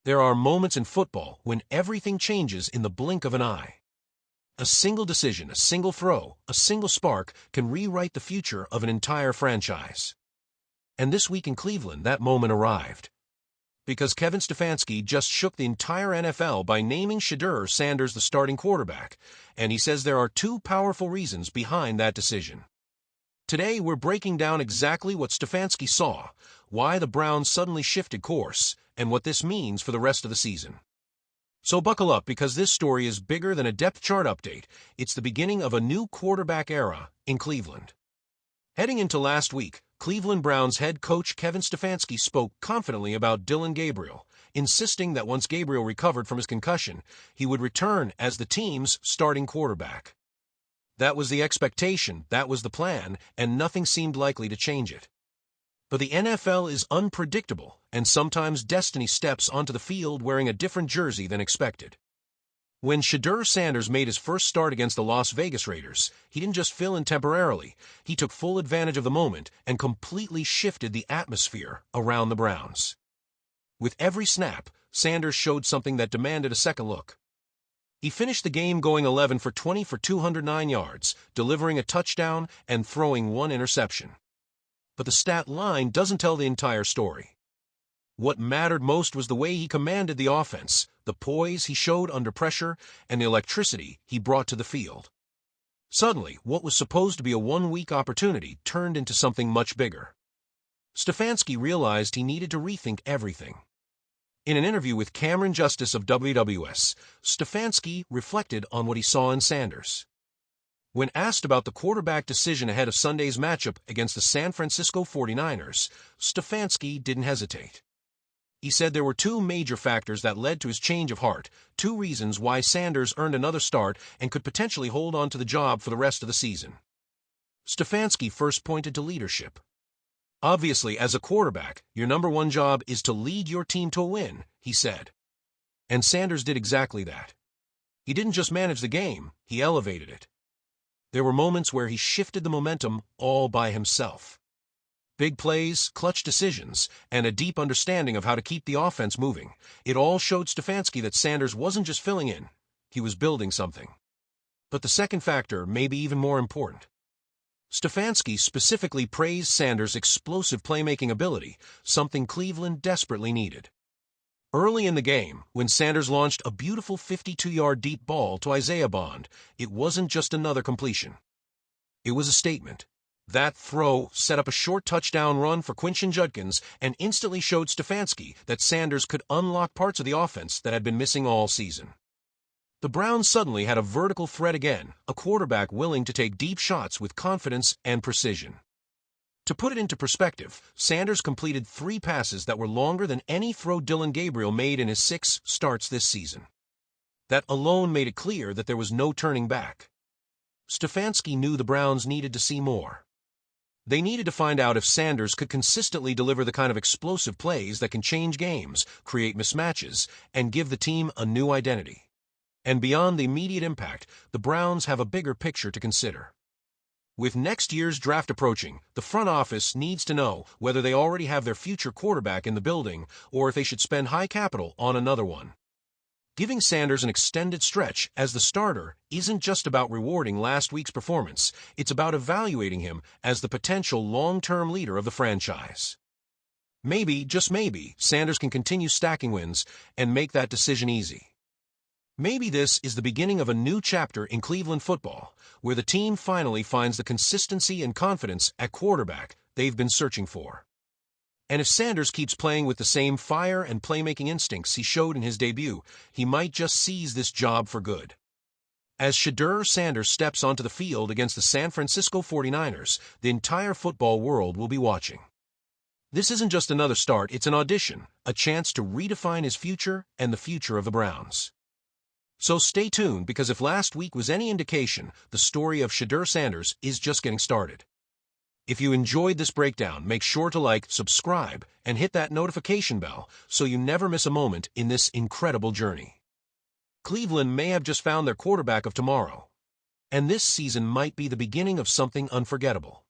There are moments in football when everything changes in the blink of an eye. A single decision, a single throw, a single spark can rewrite the future of an entire franchise. And this week in Cleveland, that moment arrived. Because Kevin Stefanski just shook the entire NFL by naming Shedeur Sanders the starting quarterback, and he says there are two powerful reasons behind that decision. Today, we're breaking down exactly what Stefanski saw, why the Browns suddenly shifted course, and what this means for the rest of the season. So buckle up, because this story is bigger than a depth chart update. It's the beginning of a new quarterback era in Cleveland. Heading into last week, Cleveland Browns head coach Kevin Stefanski spoke confidently about Dillon Gabriel, insisting that once Gabriel recovered from his concussion, he would return as the team's starting quarterback. That was the expectation, that was the plan, and nothing seemed likely to change it. But the NFL is unpredictable, and sometimes destiny steps onto the field wearing a different jersey than expected. When Shedeur Sanders made his first start against the Las Vegas Raiders, he didn't just fill in temporarily, he took full advantage of the moment and completely shifted the atmosphere around the Browns. With every snap, Sanders showed something that demanded a second look. He finished the game going 11 for 20 for 209 yards, delivering a touchdown and throwing one interception. But the stat line doesn't tell the entire story. What mattered most was the way he commanded the offense, the poise he showed under pressure, and the electricity he brought to the field. Suddenly, what was supposed to be a one-week opportunity turned into something much bigger. Stefanski realized he needed to rethink everything. In an interview with Cameron Justice of WWS, Stefanski reflected on what he saw in Sanders. When asked about the quarterback decision ahead of Sunday's matchup against the San Francisco 49ers, Stefanski didn't hesitate. He said there were two major factors that led to his change of heart, two reasons why Sanders earned another start and could potentially hold on to the job for the rest of the season. Stefanski first pointed to leadership. Obviously, as a quarterback, your number one job is to lead your team to a win, he said. And Sanders did exactly that. He didn't just manage the game, he elevated it. There were moments where he shifted the momentum all by himself. Big plays, clutch decisions, and a deep understanding of how to keep the offense moving. It all showed Stefanski that Sanders wasn't just filling in, he was building something. But the second factor may be even more important. Stefanski specifically praised Sanders' explosive playmaking ability, something Cleveland desperately needed. Early in the game, when Sanders launched a beautiful 52-yard deep ball to Isaiah Bond, it wasn't just another completion. It was a statement. That throw set up a short touchdown run for Quinshon Judkins and instantly showed Stefanski that Sanders could unlock parts of the offense that had been missing all season. The Browns suddenly had a vertical threat again, a quarterback willing to take deep shots with confidence and precision. To put it into perspective, Sanders completed 3 passes that were longer than any throw Dillon Gabriel made in his 6 starts this season. That alone made it clear that there was no turning back. Stefanski knew the Browns needed to see more. They needed to find out if Sanders could consistently deliver the kind of explosive plays that can change games, create mismatches, and give the team a new identity. And beyond the immediate impact, the Browns have a bigger picture to consider. With next year's draft approaching, the front office needs to know whether they already have their future quarterback in the building or if they should spend high capital on another one. Giving Sanders an extended stretch as the starter isn't just about rewarding last week's performance, it's about evaluating him as the potential long-term leader of the franchise. Maybe, just maybe, Sanders can continue stacking wins and make that decision easy. Maybe this is the beginning of a new chapter in Cleveland football, where the team finally finds the consistency and confidence at quarterback they've been searching for. And if Sanders keeps playing with the same fire and playmaking instincts he showed in his debut, he might just seize this job for good. As Shedeur Sanders steps onto the field against the San Francisco 49ers, the entire football world will be watching. This isn't just another start, it's an audition, a chance to redefine his future and the future of the Browns. So stay tuned, because if last week was any indication, the story of Shedeur Sanders is just getting started. If you enjoyed this breakdown, make sure to like, subscribe, and hit that notification bell so you never miss a moment in this incredible journey. Cleveland may have just found their quarterback of tomorrow, and this season might be the beginning of something unforgettable.